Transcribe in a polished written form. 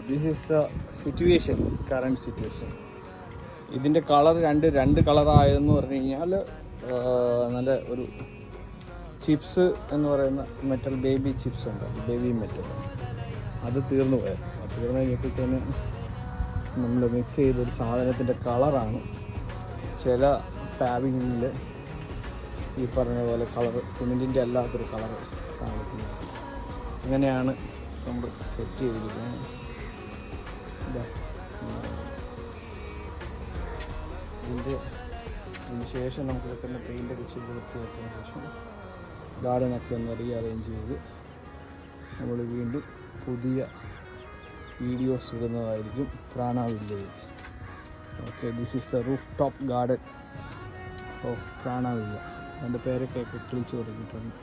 This is the situation, current situation. ഇതിൻ്റെ colour രണ്ട് കളറായതെന്ന് പറഞ്ഞു കഴിഞ്ഞാൽ നല്ല ഒരു ചിപ്സ് എന്ന് പറയുന്ന മെറ്റൽ ബേബി ചിപ്സ് ഉണ്ട്, ബേബി മെറ്റൽ, അത് തീർന്നു പോയത്. അത് തീർന്നു കഴിഞ്ഞപ്പോഴത്തേന് നമ്മൾ മിക്സ് ചെയ്തൊരു സാധനത്തിൻ്റെ കളറാണ് ചില പാവിങ്ങിൽ ഈ പറഞ്ഞ പോലെ കളർ സിമെൻറ്റിൻ്റെ അല്ലാത്തൊരു കളർ കാണിക്കുന്നത്. അങ്ങനെയാണ് നമ്മൾ സെറ്റ് ചെയ്തിരിക്കുന്നത്. ഇതിന് ശേഷം നമുക്ക് വെക്കുന്ന പെയിൻ്റൊക്കെ ചെയ്ത് വൃത്തിയാക്കിയതിന് ശേഷം ഗാർഡനൊക്കെ ഒന്ന് റീഅറേഞ്ച് ചെയ്ത് നമ്മൾ വീണ്ടും പുതിയ വീഡിയോസ് ഇടുന്നതായിരിക്കും Prana village. Okay, this is the roof top garden of Prana villa. അതിൻ്റെ പേരൊക്കെ കിളിച്ച് തുടങ്ങിയിട്ടുണ്ട്.